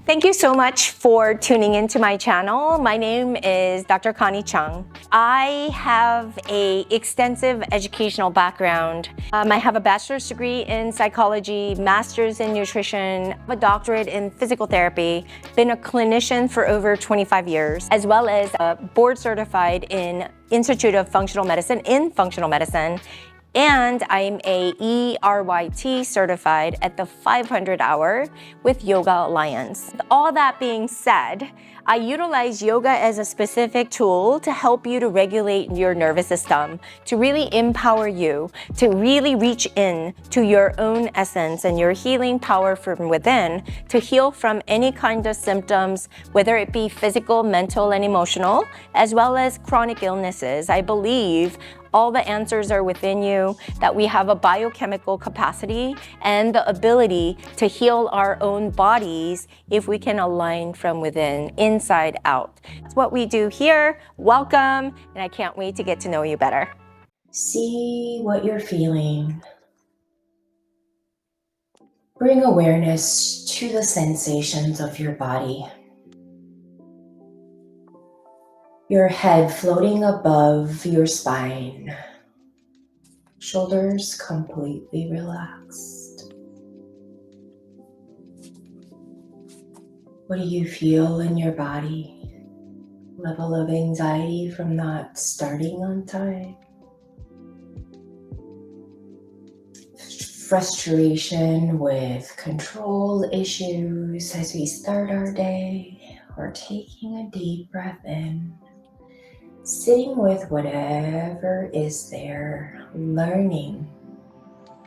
Thank you so much for tuning into my channel. My name is Dr. Connie Chung. I have an extensive educational background. I have a bachelor's degree in psychology, master's in nutrition, a doctorate in physical therapy, been a clinician for over 25 years, as well as board certified in Institute of Functional Medicine in functional medicine. And I'm a ERYT certified at the 500 hour with Yoga Alliance. All that being said, I utilize yoga as a specific tool to help you to regulate your nervous system, to really empower you, to really reach in to your own essence and your healing power from within, to heal from any kind of symptoms, whether it be physical, mental, and emotional, as well as chronic illnesses. I believe all the answers are within you, that we have a biochemical capacity and the ability to heal our own bodies if we can align from within, inside out. That's what we do here. Welcome, and I can't wait to get to know you better. See what you're feeling. Bring awareness to the sensations of your body. Your head floating above your spine. Shoulders completely relaxed. What do you feel in your body? Level of anxiety from not starting on time? Frustration with control issues as we start our day, or taking a deep breath in, sitting with whatever is there, learning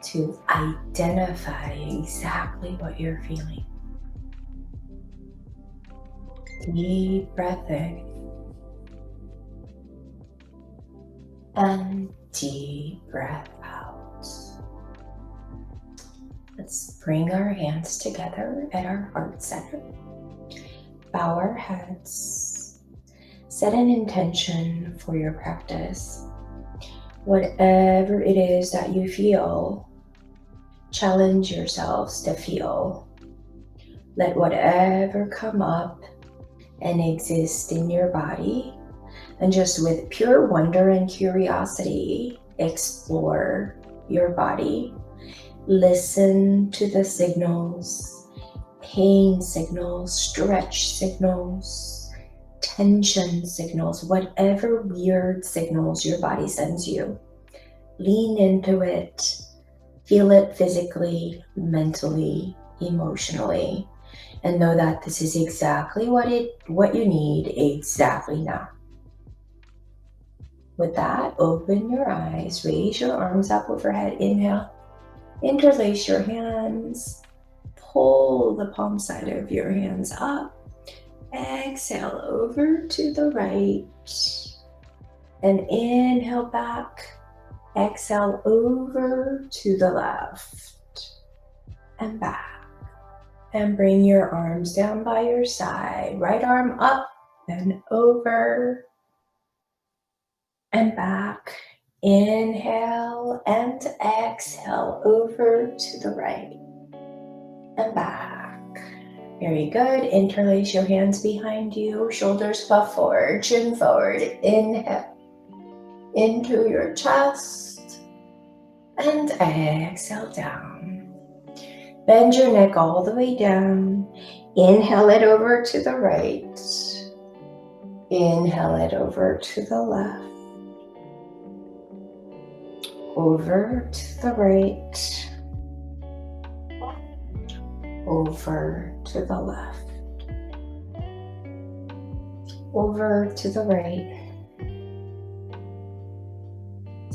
to identify exactly what you're feeling. Deep breath in and deep breath out. Let's bring our hands together at our heart center. Bow our heads. Set an intention for your practice. Whatever it is that you feel, challenge yourselves to feel. Let whatever come up and exist in your body, and just with pure wonder and curiosity, explore your body. Listen to the signals, pain signals, stretch signals, tension signals, whatever weird signals your body sends you. Lean into it, feel it physically, mentally, emotionally, and know that this is exactly what you need exactly now. With that, open your eyes, raise your arms up overhead, inhale. Interlace your hands, pull the palm side of your hands up, exhale over to the right, and inhale back, exhale over to the left, and back, and bring your arms down by your side, right arm up and over, and back. Inhale and exhale over to the right and back. Very good. Interlace your hands behind you, shoulders puff forward, chin forward. Inhale into your chest and exhale down. Bend your neck all the way down. Inhale it over to the right. Inhale it over to the left. Over to the right, over to the left, over to the right,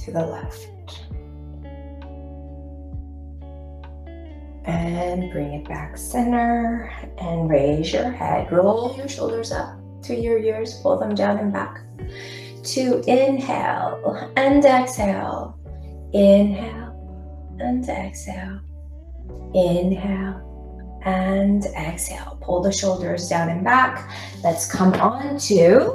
to the left, and bring it back center and raise your head. Roll your shoulders up to your ears, pull them down and back. To inhale and exhale. Inhale and exhale. Inhale and exhale. Pull the shoulders down and back. Let's come on to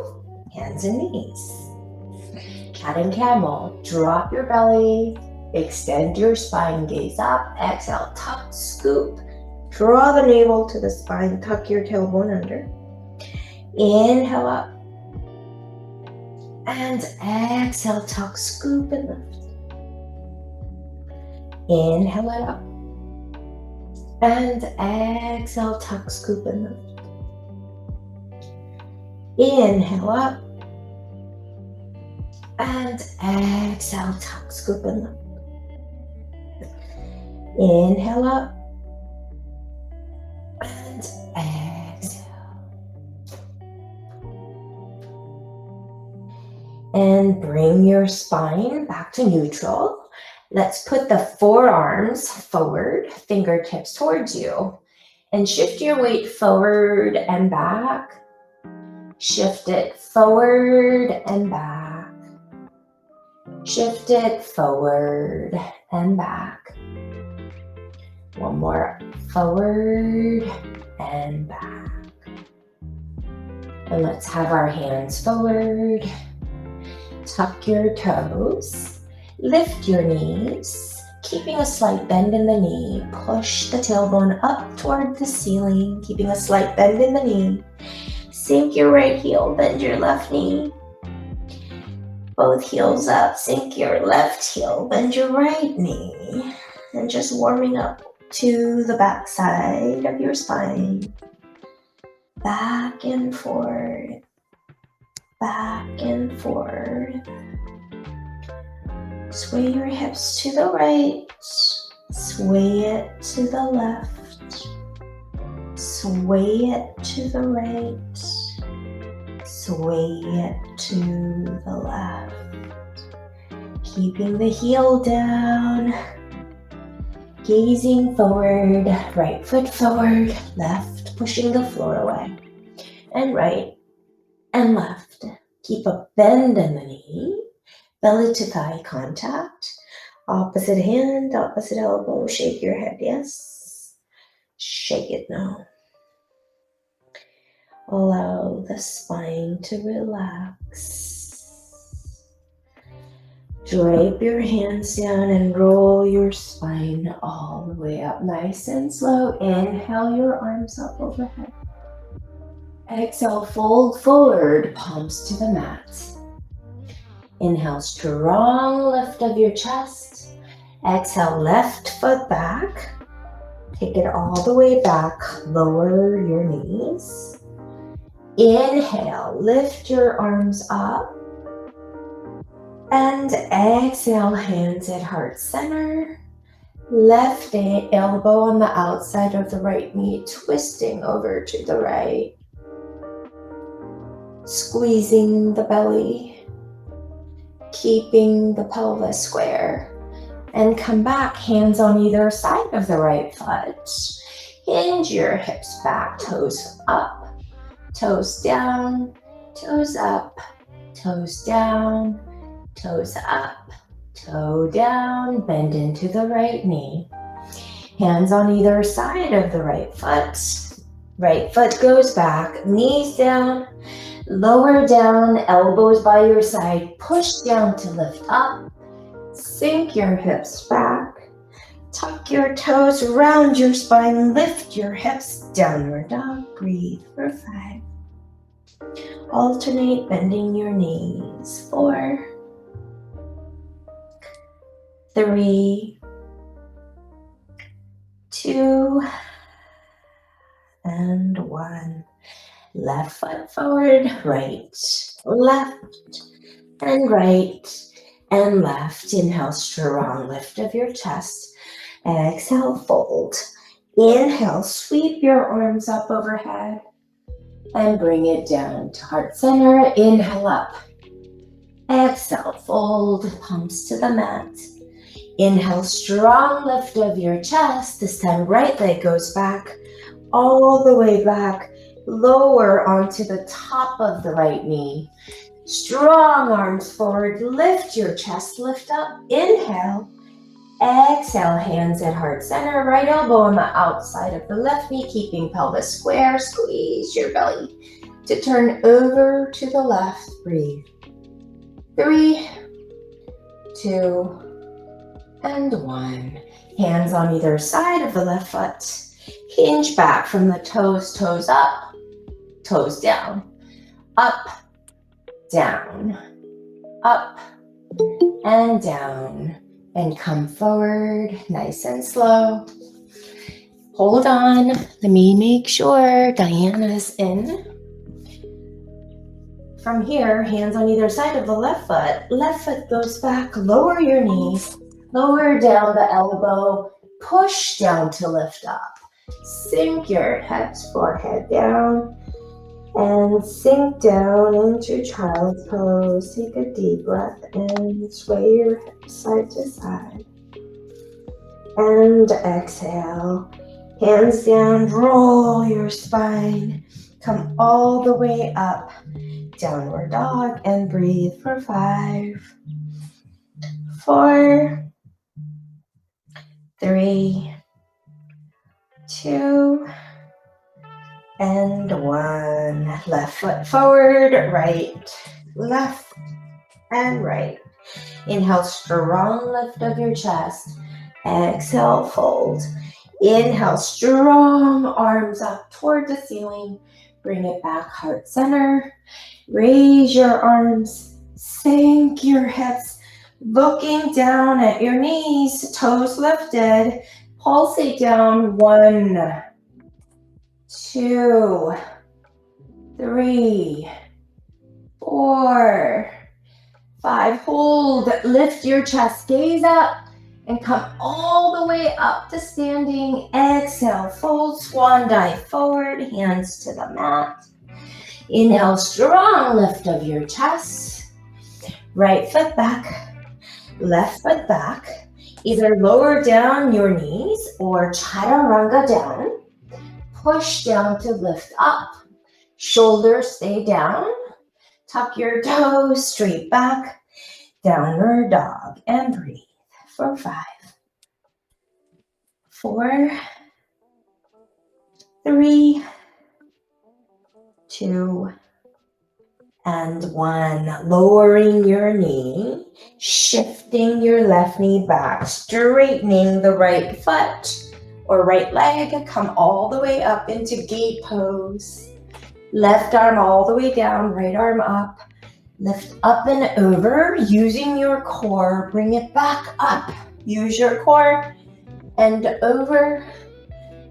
hands and knees. Cat and camel. Drop your belly. Extend your spine. Gaze up. Exhale. Tuck, scoop. Draw the navel to the spine. Tuck your tailbone under. Inhale up. And exhale, tuck, scoop, and lift. Inhale it up. And exhale, tuck, scoop, and lift. Inhale up. And exhale, tuck, scoop, and lift. Inhale up. And exhale. And bring your spine back to neutral. Let's put the forearms forward, fingertips towards you, and shift your weight forward and back. Shift it forward and back. Shift it forward and back. One more, forward and back. And let's have our hands forward. Tuck your toes. Lift your knees, keeping a slight bend in the knee. Push the tailbone up toward the ceiling, keeping a slight bend in the knee. Sink your right heel, bend your left knee. Both heels up, sink your left heel, bend your right knee. And just warming up to the back side of your spine. Back and forth, back and forth. Sway your hips to the right, sway it to the left, sway it to the right, sway it to the left. Keeping the heel down, gazing forward, right foot forward, left pushing the floor away, and right and left. Keep a bend in the knee. Belly to thigh contact. Opposite hand, opposite elbow. Shake your head, yes. Shake it now. Allow the spine to relax. Drape your hands down and roll your spine all the way up. Nice and slow. Inhale your arms up overhead. Exhale, fold forward, palms to the mat. Inhale, strong lift of your chest. Exhale, left foot back. Take it all the way back. Lower your knees. Inhale, lift your arms up. And exhale, hands at heart center. Left elbow on the outside of the right knee, twisting over to the right. Squeezing the belly. Keeping the pelvis square. And come back, hands on either side of the right foot. Hinge your hips back, toes up, toes down, toes up, toes down, toes up, toe down, bend into the right knee. Hands on either side of the right foot. Right foot goes back, knees down, lower down, elbows by your side, push down to lift up, sink your hips back, tuck your toes around your spine, lift your hips, downward dog, breathe for 5. Alternate bending your knees, 4, 3, 2, and 1. Left foot forward, right, left, and right, and left. Inhale, strong lift of your chest. Exhale, fold. Inhale, sweep your arms up overhead and bring it down to heart center. Inhale up. Exhale, fold, palms to the mat. Inhale, strong lift of your chest. This time, right leg goes back, all the way back. Lower onto the top of the right knee. Strong arms forward, lift your chest, lift up, inhale. Exhale, hands at heart center, right elbow on the outside of the left knee, keeping pelvis square, squeeze your belly to turn over to the left, breathe. 3, 2, and 1. Hands on either side of the left foot. Hinge back from the toes, toes up, toes down, up, down, up, and down. And come forward, nice and slow. Hold on. Let me make sure Diana's in. From here, hands on either side of the left foot. Left foot goes back, lower your knees, lower down the elbow, push down to lift up. Sink your hips, forehead down, and sink down into child's pose. Take a deep breath and sway your hips side to side. And exhale. Hands down, roll your spine. Come all the way up. Downward dog and breathe for 5, 4, 3, 2, and 1. Left foot forward, right, left, and right. Inhale, strong lift of your chest. Exhale, fold. Inhale, strong arms up toward the ceiling. Bring it back, heart center. Raise your arms, sink your hips, looking down at your knees, toes lifted. Pulsate down. 1, 2, 3, 4, 5. Hold, lift your chest, gaze up, and come all the way up to standing. Exhale, fold, swan dive forward, hands to the mat. Inhale, strong lift of your chest. Right foot back, left foot back. Either lower down your knees or chaturanga down. Push down to lift up. Shoulders stay down. Tuck your toes straight back. Downward dog and breathe for 5, 4, 3, 2, and 1. Lowering your knee, shifting your left knee back, straightening the right foot or right leg. Come all the way up into gate pose. Left arm all the way down, right arm up. Lift up and over, using your core. Bring it back up. Use your core. And over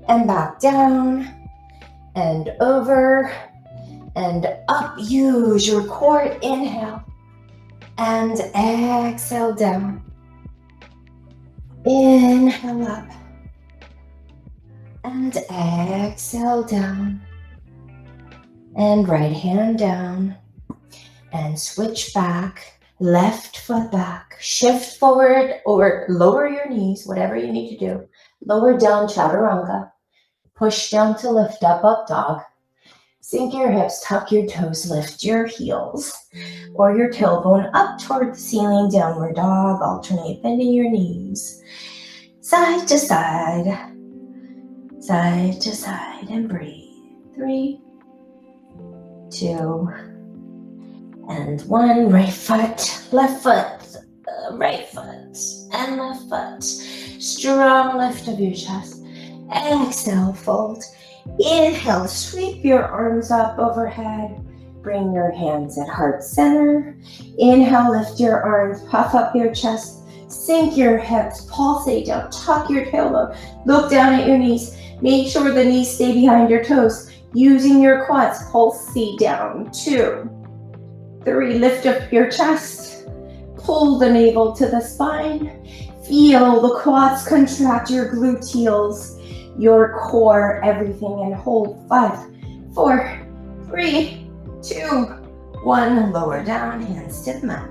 and back down and over and up. Use your core. Inhale and exhale down. Inhale up and exhale down. And right hand down. And switch back, left foot back, shift forward or lower your knees, whatever you need to do. Lower down, chaturanga. Push down to lift up, up dog. Sink your hips, tuck your toes, lift your heels or your tailbone up toward the ceiling, downward dog. Alternate bending your knees, side to side, and breathe. 3, 2, and 1. Right foot, left foot, right foot, and left foot. Strong lift of your chest. Exhale, fold. Inhale, sweep your arms up overhead. Bring your hands at heart center. Inhale, lift your arms, puff up your chest. Sink your hips, pulsate down, tuck your tailbone. Look down at your knees. Make sure the knees stay behind your toes. Using your quads, pulsate down. 2, 3, lift up your chest. Pull the navel to the spine. Feel the quads contract, your gluteals, your core, everything, and hold. 5, 4, 3, 2, 1. Lower down, hands to the mat.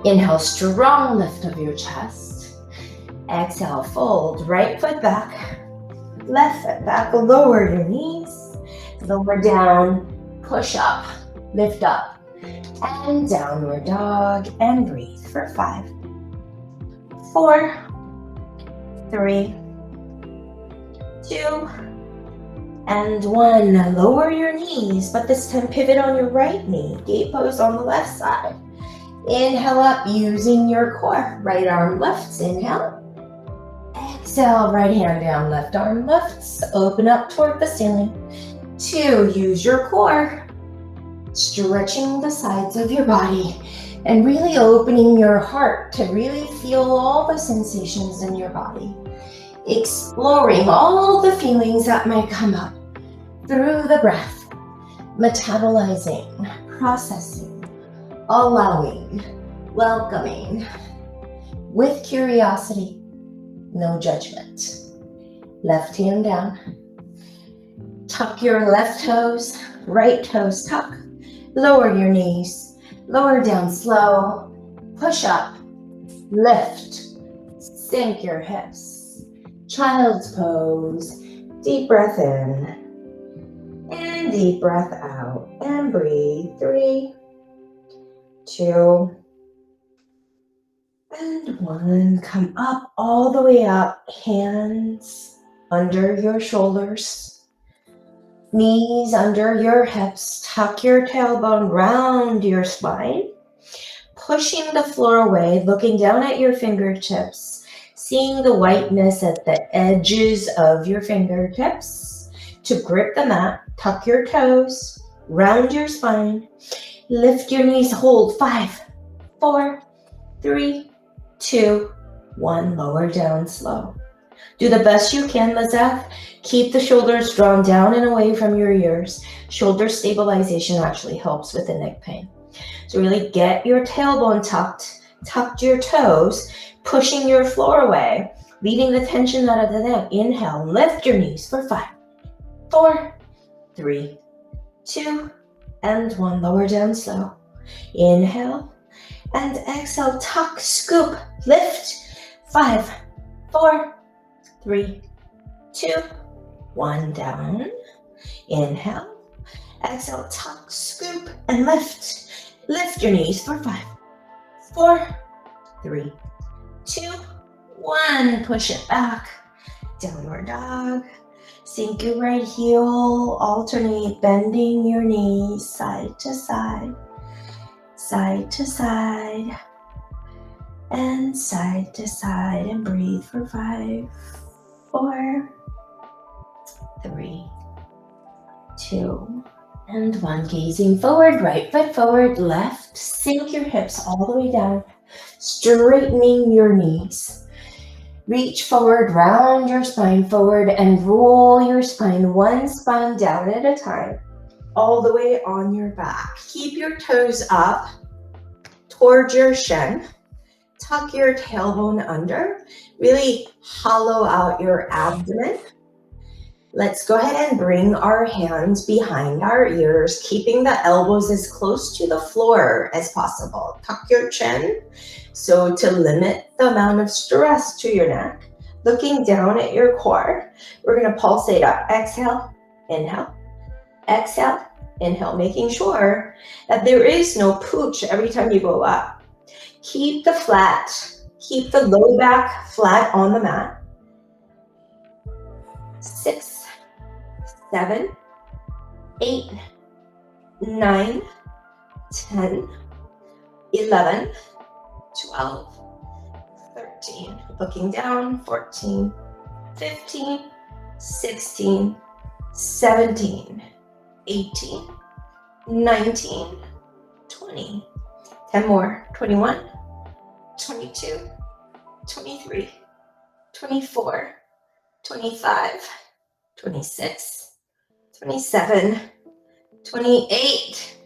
Inhale, strong lift of your chest. Exhale, fold. Right foot back, left foot back. Lower your knees, lower down, push up. Lift up and downward dog and breathe for 5, 4, 3, 2, and 1. Lower your knees, but this time pivot on your right knee. Gate pose on the left side. Inhale up using your core. Right arm lifts. Inhale. Exhale, right hand down, left arm lifts, open up toward the ceiling. 2, use your core, stretching the sides of your body and really opening your heart to really feel all the sensations in your body. Exploring all the feelings that might come up through the breath, metabolizing, processing, allowing, welcoming, with curiosity, no judgment. Left hand down. Tuck your left toes, right toes tuck. Lower your knees, lower down slow. Push up, lift, sink your hips. Child's pose, deep breath in and deep breath out. And breathe, 3, 2, and 1. Come up, all the way up, hands under your shoulders, knees under your hips, tuck your tailbone, round your spine, pushing the floor away, looking down at your fingertips, seeing the whiteness at the edges of your fingertips. To grip the mat, tuck your toes, round your spine, lift your knees, hold, 5, 4, 3, 2, 1, lower down slow. Do the best you can, Lizeth. Keep the shoulders drawn down and away from your ears. Shoulder stabilization actually helps with the neck pain. So really get your tailbone tucked your toes, pushing your floor away, leaving the tension out of the neck. Inhale, lift your knees for 5, 4, 3, 2, and 1. Lower down slow. Inhale and exhale, tuck, scoop, lift. 5, 4, 3, 2, 1, down. Inhale, exhale, tuck, scoop, and lift. Lift your knees for 5, 4, 3, 2, 1. Push it back. Downward dog. Sink your right heel. Alternate bending your knees side to side, side to side, and side to side. And breathe for 5, 4, 3, 2, and 1. Gazing forward, right foot forward, left. Sink your hips all the way down, straightening your knees. Reach forward, round your spine forward, and roll your spine, one spine down at a time, all the way on your back. Keep your toes up towards your shin. Tuck your tailbone under. Really hollow out your abdomen. Let's go ahead and bring our hands behind our ears, keeping the elbows as close to the floor as possible. Tuck your chin, so to limit the amount of stress to your neck. Looking down at your core, we're going to pulsate up. Exhale, inhale, exhale, inhale, making sure that there is no pooch every time you go up. Keep the low back flat on the mat. 6, 7, 8, 9, 10, 11, 12, 13. Looking down, 14, 15, 16, 17, 18, 19, 20. 10 more. 21, 22, 23, 24, 25, 26, 27, 28,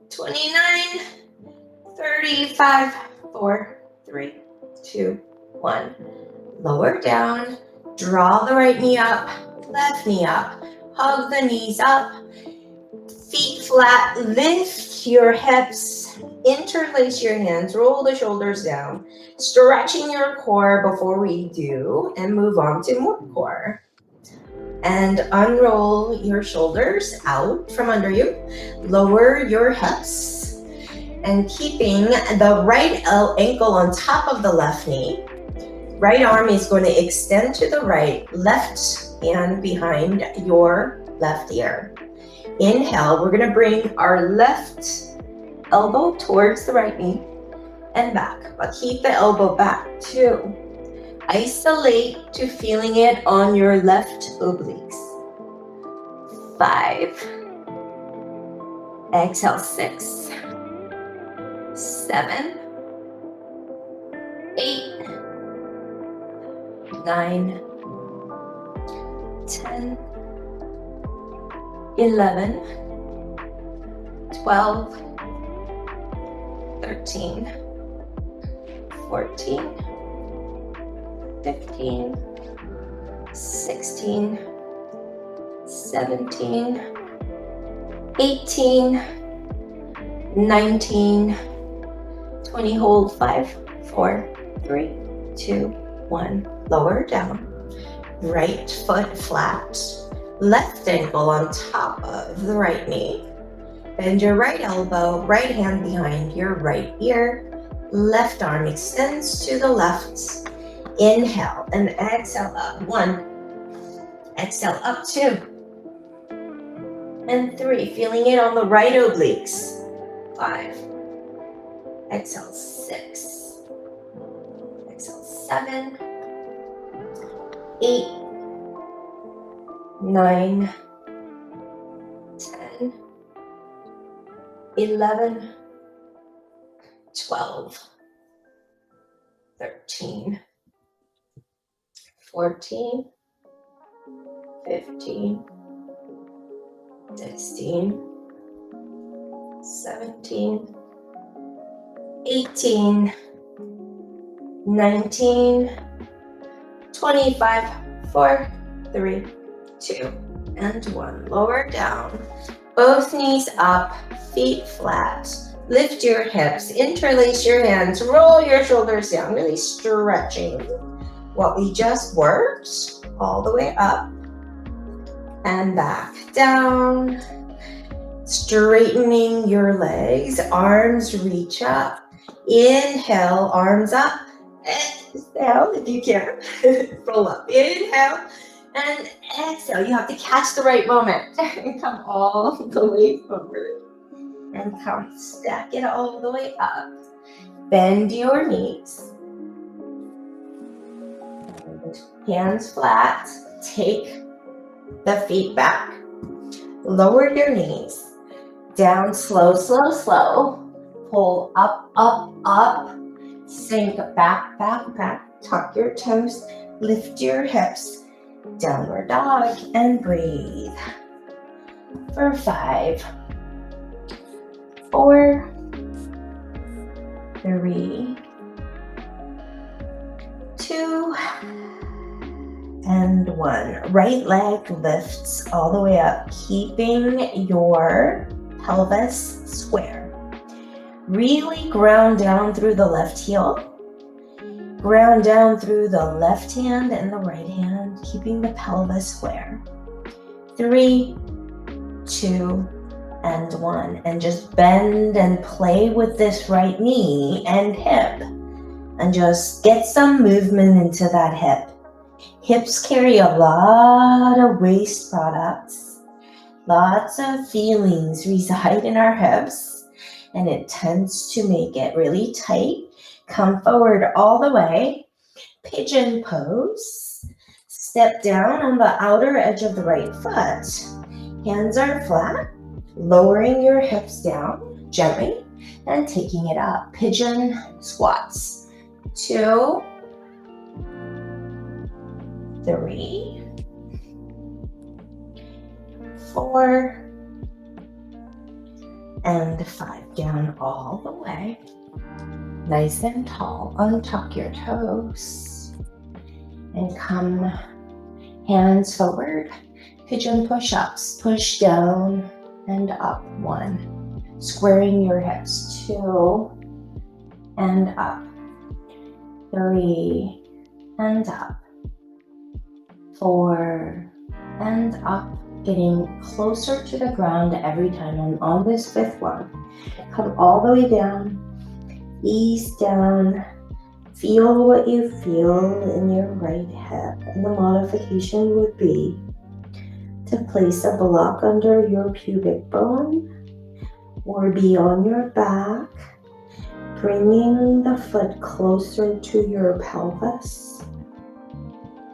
29, 35, 4, 3, 2, 1. Lower down, draw the right knee up, left knee up, hug the knees up, feet flat, lift your hips, interlace your hands, roll the shoulders down, stretching your core before we do, and move on to more core. And unroll your shoulders out from under you. Lower your hips and keeping the right ankle on top of the left knee. Right arm is going to extend to the right, left hand behind your left ear. Inhale, we're going to bring our left elbow towards the right knee and back, but keep the elbow back. 2, Isolate to feeling it on your left obliques. 5. Exhale, 6, 7, 8, 9, 10, 11, 12, 13, 14, 15, 16, 17, 18, 19, 20, hold 5, 4, 3, 2, 1. Lower down. Right foot flat. Left ankle on top of the right knee. Bend your right elbow, right hand behind your right ear. Left arm extends to the left. Inhale and exhale up. 1. Exhale up 2. And 3. Feeling it on the right obliques. 5. Exhale 6. Exhale 7. 8. 9. 10. 11. 12. 13. 14. 15. 16. 17. 18. 19. 25. 4. 3. 2. And 1. Lower down. Both knees up. Feet flat. Lift your hips. Interlace your hands. Roll your shoulders down. Really stretching what we just worked all the way up and back down. Straightening your legs. Arms reach up. Inhale, arms up. Exhale if you can. Roll up. Inhale and exhale. You have to catch the right moment and come all the way forward. And come stack it all the way up. Bend your knees. Hands flat. Take the feet back. Lower your knees. Down, slow, slow, slow. Pull up, up, up. Sink back, back, back. Tuck your toes. Lift your hips. Downward dog and breathe. For 5, 4, 3, 2, and 1. Right leg lifts all the way up, keeping your pelvis square. Really ground down through the left heel. Ground down through the left hand and the right hand, keeping the pelvis square. 3, 2, and 1. And just bend and play with this right knee and hip. And just get some movement into that hip. Hips carry a lot of waste products. Lots of feelings reside in our hips. And it tends to make it really tight. Come forward all the way. Pigeon pose. Step down on the outer edge of the right foot. Hands are flat. Lowering your hips down gently and taking it up. Pigeon squats. 2, 3, 4, and 5. Down all the way. Nice and tall. Untuck your toes. And come hands forward. Pigeon push-ups. Push down and up. 1. Squaring your hips. 2. And up. 3. And up. 4. And up. Getting closer to the ground every time. And on this 5th one, come all the way down. Ease down. Feel what you feel in your right hip. And the modification would be to place a block under your pubic bone or be on your back, bringing the foot closer to your pelvis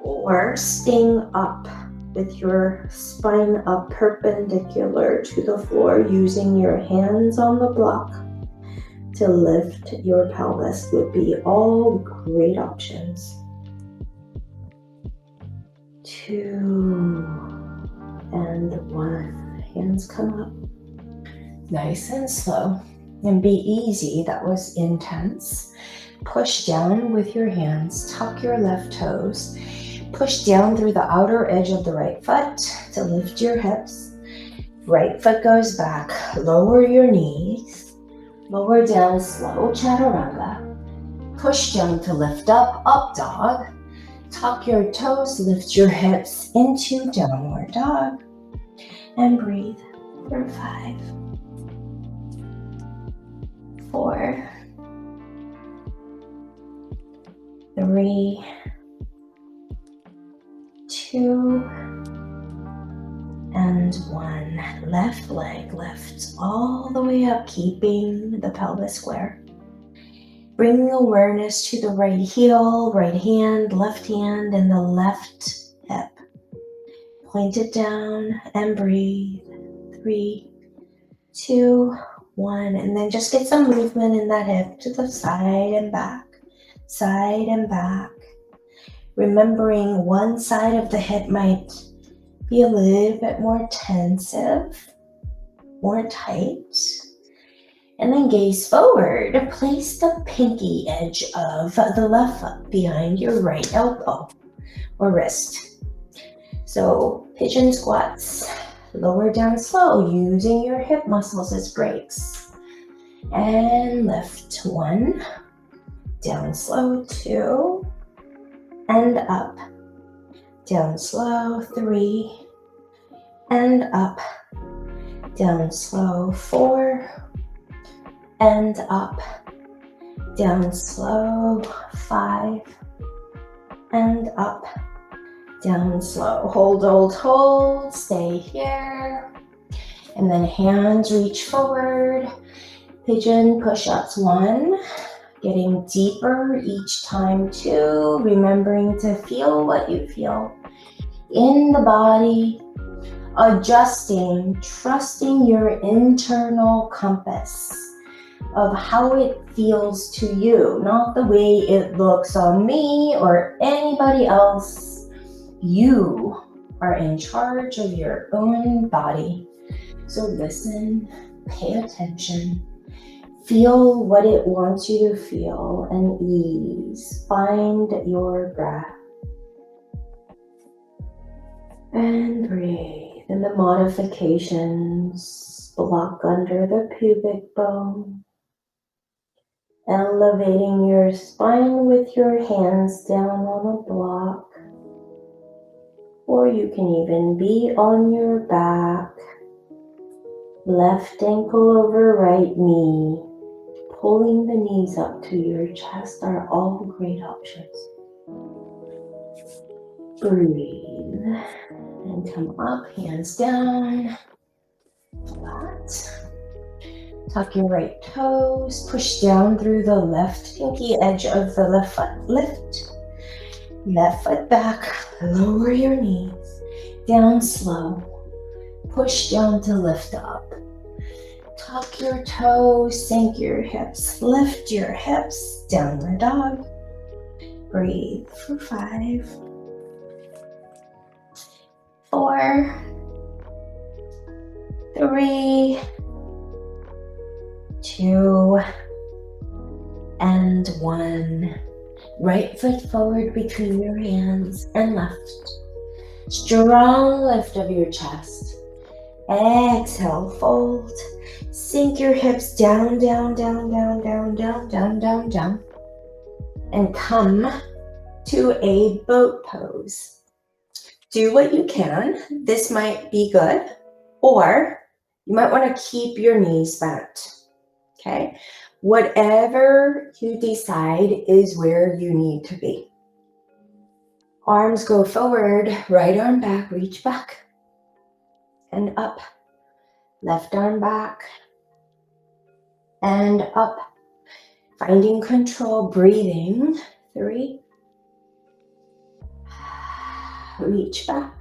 or staying up with your spine up perpendicular to the floor, using your hands on the block to lift your pelvis would be all great options. 2 and 1. Hands come up. Nice and slow. And be easy. That was intense. Push down with your hands. Tuck your left toes. Push down through the outer edge of the right foot to lift your hips. Right foot goes back. Lower your knees. Lower down, slow chaturanga. Push down to lift up, up dog. Tuck your toes, lift your hips into downward dog. And breathe for 5, 4, 3, 2, and 1. Left leg lifts all the way up, keeping the pelvis square. Bring awareness to the right heel, right hand, and the left hip. Point it down and breathe. 3, 2, 1. And then just get some movement in that hip to the side and back. Side and back. Remembering one side of the hip might be a little bit more tensive, more tight. And then gaze forward. Place the pinky edge of the left foot behind your right elbow or wrist. So pigeon squats. Lower down slow, using your hip muscles as brakes. And lift. 1. Down slow. 2. And up. Down slow. 3. And up. Down slow. 4. And up. Down slow. 5. And up. Down slow. Hold, hold, hold. Stay here. And then hands reach forward. Pigeon push-ups. 1. Getting deeper each time. 2. Remembering to feel what you feel in the body. Adjusting, trusting your internal compass of how it feels to you, not the way it looks on me or anybody else. You are in charge of your own body. So listen, pay attention, feel what it wants you to feel, and ease. Find your breath. And breathe. And the modifications, block under the pubic bone. Elevating your spine with your hands down on a block. Or you can even be on your back. Left ankle over right knee. Pulling the knees up to your chest are all great options. Breathe. And come up, hands down. Flat. Tuck your right toes. Push down through the left pinky edge of the left foot. Lift. Left foot back. Lower your knees. Down slow. Push down to lift up. Tuck your toes. Sink your hips. Lift your hips. Downward dog. Breathe for 5, 4, 3, 2, and 1. Right foot forward between your hands and left. Strong lift of your chest. Exhale, fold. Sink your hips down, down, down, down, down, down, down, down, down. And come to a boat pose. Do what you can. This might be good. Or you might want to keep your knees bent. Okay? Whatever you decide is where you need to be. Arms go forward, right arm back, reach back. And up. Left arm back. And up. Finding control, breathing. 3, reach back.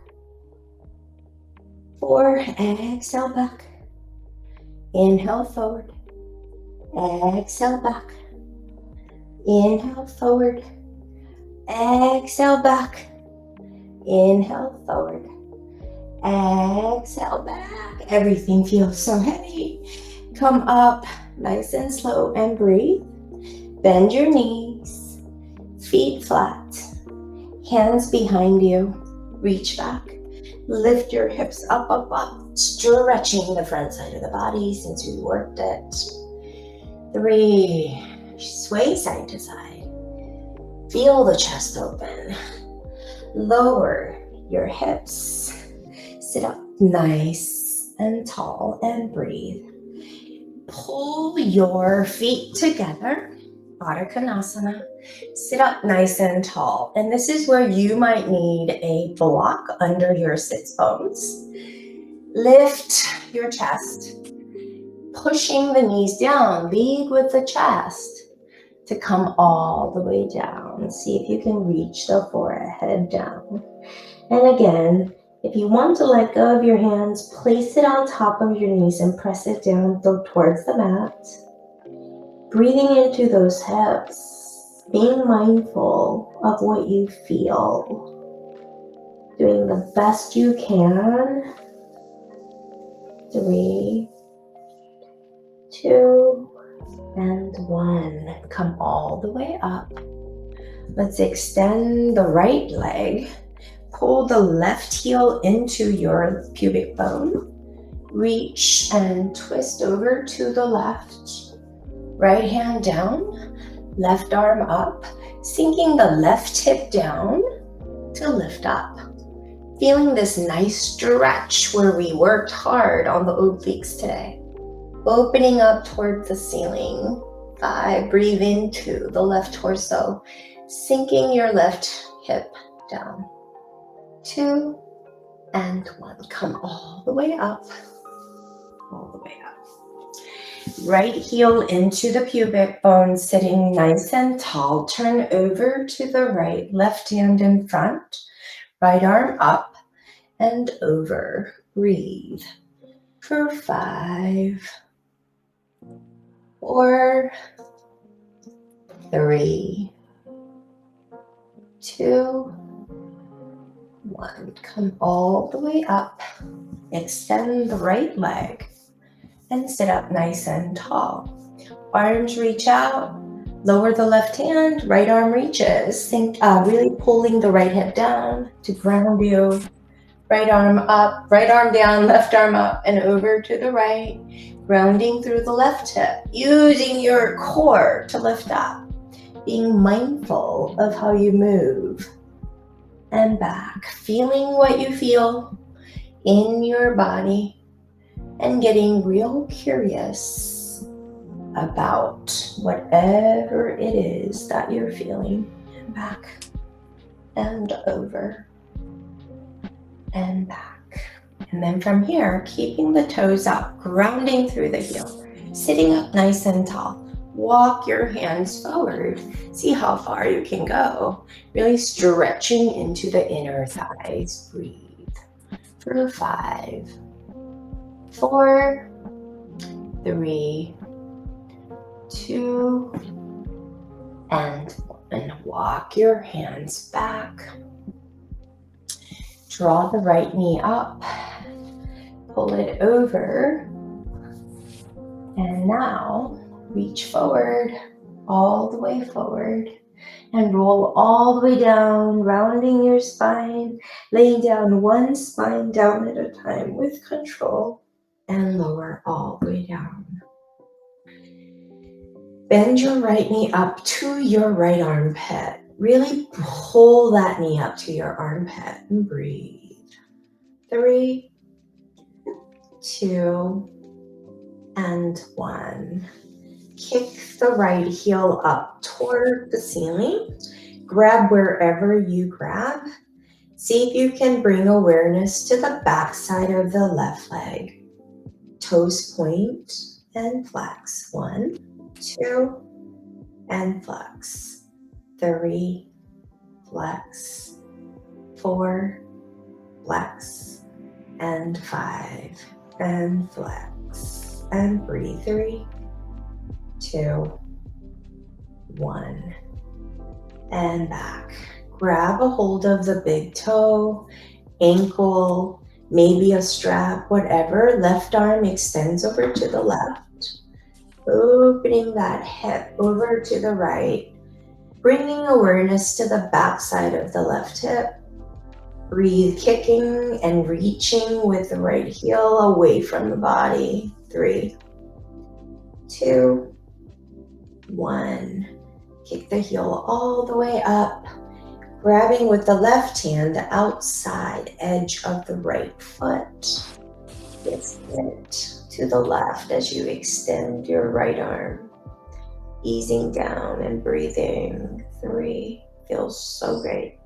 4, exhale back. Inhale forward. Exhale back. Inhale forward. Exhale back. Inhale forward. Exhale back. Everything feels so heavy. Come up nice and slow and breathe. Bend your knees. Feet flat. Hands behind you. Reach back. Lift your hips up, up, up. Stretching the front side of the body since we worked it. 3. Sway side to side. Feel the chest open. Lower your hips. Sit up nice and tall and breathe. Pull your feet together. Baddha Konasana. Sit up nice and tall. And this is where you might need a block under your sits bones. Lift your chest. Pushing the knees down. Lead with the chest to come all the way down. See if you can reach the forehead down. And again, if you want to let go of your hands, place it on top of your knees and press it down towards the mat. Breathing into those hips, being mindful of what you feel. Doing the best you can. 3, 2, and 1. Come all the way up. Let's extend the right leg. Pull the left heel into your pubic bone. Reach and twist over to the left. Right hand down, left arm up, sinking the left hip down to lift up. Feeling this nice stretch where we worked hard on the obliques today. Opening up towards the ceiling. 5, breathe into the left torso, sinking your left hip down. 2, and 1. Come all the way up. All the way up. Right heel into the pubic bone, sitting nice and tall. Turn over to the right, left hand in front, right arm up and over. Breathe for 5, 4, 3, 2, 1. Come all the way up. Extend the right leg and sit up nice and tall. Arms reach out. Lower the left hand. Right arm reaches. Really pulling the right hip down to ground you. Right arm up, right arm down, left arm up and over to the right. Grounding through the left hip. Using your core to lift up. Being mindful of how you move. And back. Feeling what you feel in your body. And getting real curious about whatever it is that you're feeling. And back and over and back. And then from here, keeping the toes up, grounding through the heel, sitting up nice and tall. Walk your hands forward. See how far you can go. Really stretching into the inner thighs. Breathe for 5, 4, 3, 2, and 1. Walk your hands back. Draw the right knee up. Pull it over. And now reach forward, all the way forward. And roll all the way down, rounding your spine, laying down one spine down at a time with control. And lower all the way down. Bend your right knee up to your right armpit. Really pull that knee up to your armpit and breathe. 3, 2, and 1. Kick the right heel up toward the ceiling. Grab wherever you grab. See if you can bring awareness to the back side of the left leg. Toes point and flex. 1, 2, and flex. 3, flex. 4, flex, and 5, and flex, and breathe. 3, 2, 1, and back. Grab a hold of the big toe, ankle, maybe a strap, whatever. Left arm extends over to the left, opening that hip over to the right, bringing awareness to the back side of the left hip. Breathe, kicking and reaching with the right heel away from the body. 3, 2, 1. Kick the heel all the way up, grabbing with the left hand the outside edge of the right foot. Lift it to the left as you extend your right arm. Easing down and breathing. 3, feels so great.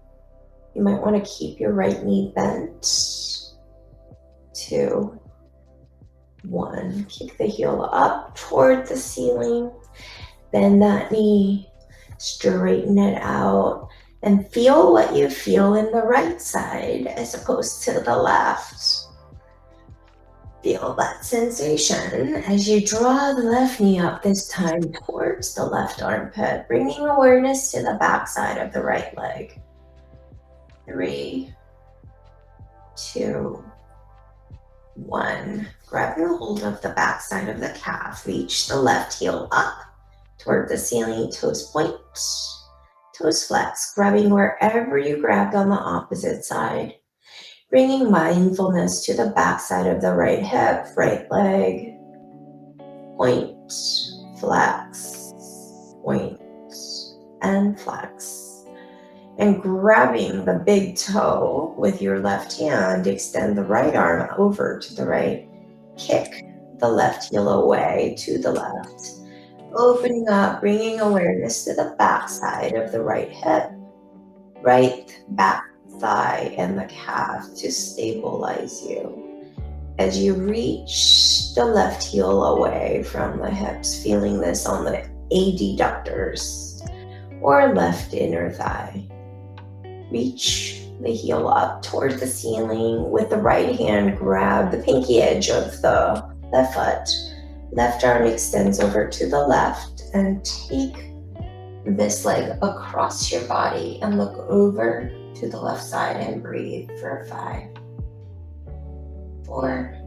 You might want to keep your right knee bent. 2, 1. Kick the heel up toward the ceiling. Bend that knee. Straighten it out. And feel what you feel in the right side as opposed to the left. Feel that sensation as you draw the left knee up, this time towards the left armpit, bringing awareness to the back side of the right leg. 3, 2, 1. Grabbing a hold of the back side of the calf, reach the left heel up toward the ceiling, toes point, toes flex, grabbing wherever you grabbed on the opposite side. Bringing mindfulness to the back side of the right hip, right leg, point, flex, point, and flex. And grabbing the big toe with your left hand, extend the right arm over to the right, kick the left heel away to the left, opening up, bringing awareness to the back side of the right hip, right back thigh and the calf to stabilize you. As you reach the left heel away from the hips, feeling this on the adductors or left inner thigh. Reach the heel up toward the ceiling with the right hand, grab the pinky edge of the left foot. Left arm extends over to the left and take this leg across your body and look over to the left side and breathe for 5, 4,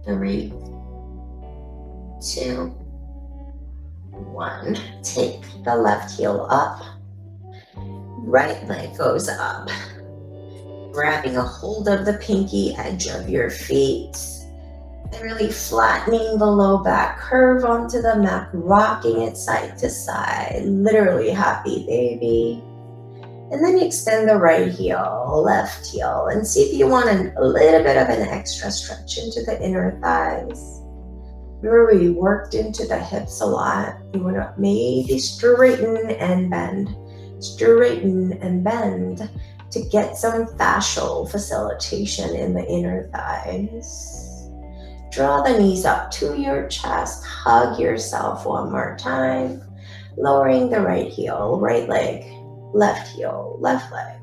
3, 2, 1. Take the left heel up. Right leg goes up. Grabbing a hold of the pinky edge of your feet and really flattening the low back curve onto the mat, rocking it side to side. Literally happy baby. And then extend the right heel, left heel, and see if you want a little bit of an extra stretch into the inner thighs. Remember, we worked into the hips a lot. You want to maybe straighten and bend. Straighten and bend to get some fascial facilitation in the inner thighs. Draw the knees up to your chest. Hug yourself one more time. Lowering the right heel, right leg, left heel, left leg.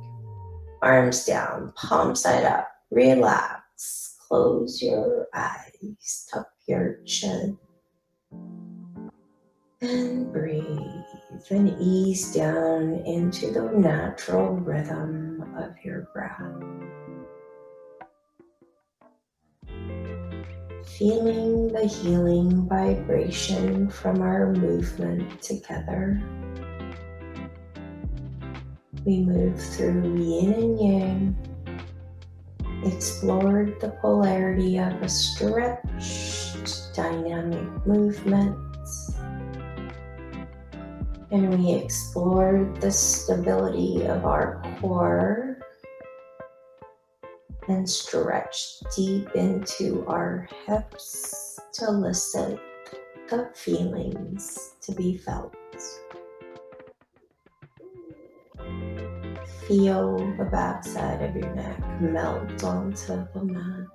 Arms down, palm side up. Relax. Close your eyes. Tuck your chin. And breathe. And ease down into the natural rhythm of your breath. Feeling the healing vibration from our movement together. We move through yin and yang, explored the polarity of a stretched, dynamic movement, and we explored the stability of our core and stretched deep into our hips to elicit the feelings to be felt. Feel the backside of your neck melt onto the mat.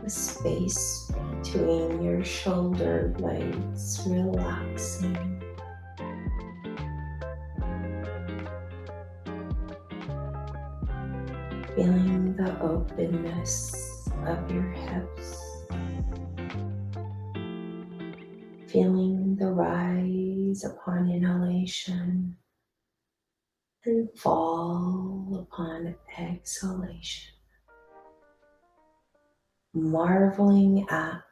The space between your shoulder blades relaxing. Feeling the openness of your hips. Feeling the rise upon inhalation and fall upon exhalation. Marveling at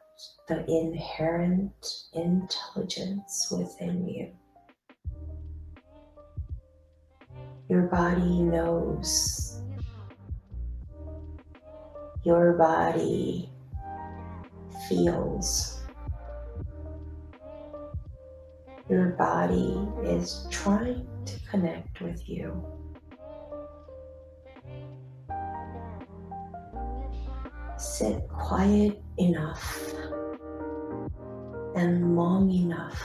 the inherent intelligence within you. Your body knows. Your body feels. Your body is trying to connect with you. Sit quiet enough and long enough.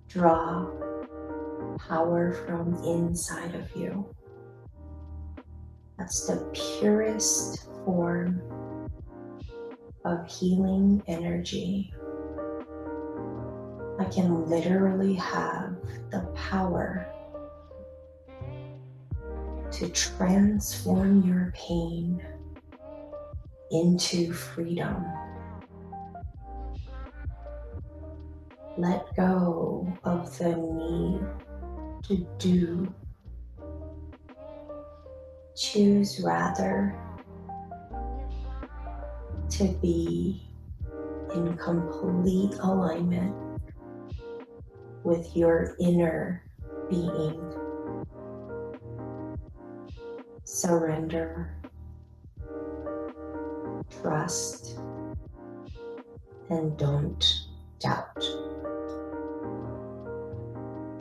Draw power from inside of you. That's the purest form of healing energy. I can literally have the power to transform your pain into freedom. Let go of the need to do. Choose rather to be in complete alignment with your inner being. Surrender, trust, and don't doubt.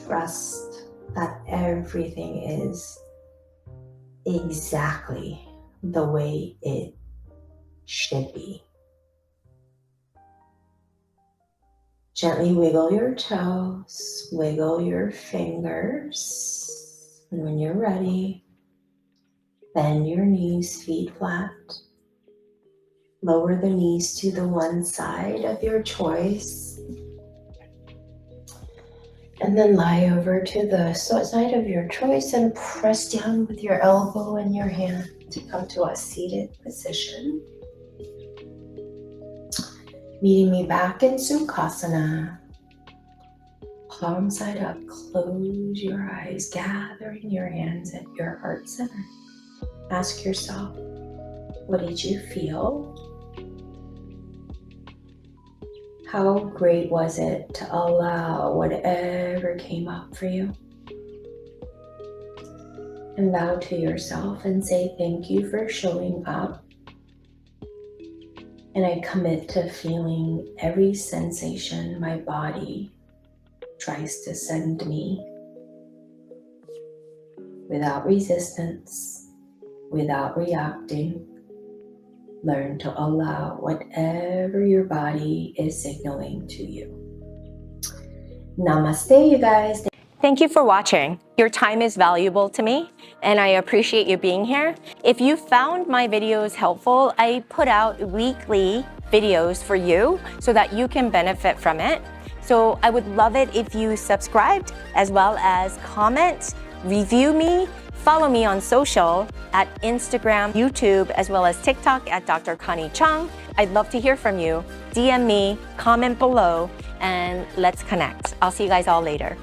Trust that everything is exactly the way it should be. Gently wiggle your toes, wiggle your fingers, and when you're ready, bend your knees, feet flat. Lower the knees to the one side of your choice. And then lie over to the side of your choice and press down with your elbow and your hand to come to a seated position. Meeting me back in Sukhasana. Palm side up, close your eyes, gathering your hands at your heart center. Ask yourself, what did you feel? How great was it to allow whatever came up for you? And bow to yourself and say thank you for showing up. And I commit to feeling every sensation my body tries to send me without resistance, without reacting. Learn to allow whatever your body is signaling to you. Namaste, you guys. Thank you for watching. Your time is valuable to me, and I appreciate you being here. If you found my videos helpful, I put out weekly videos for you so that you can benefit from it. So I would love it if you subscribed, as well as comment, review me, follow me on social at Instagram, YouTube, as well as TikTok at Dr. Connie Chung. I'd love to hear from you. DM me, comment below, and let's connect. I'll see you guys all later.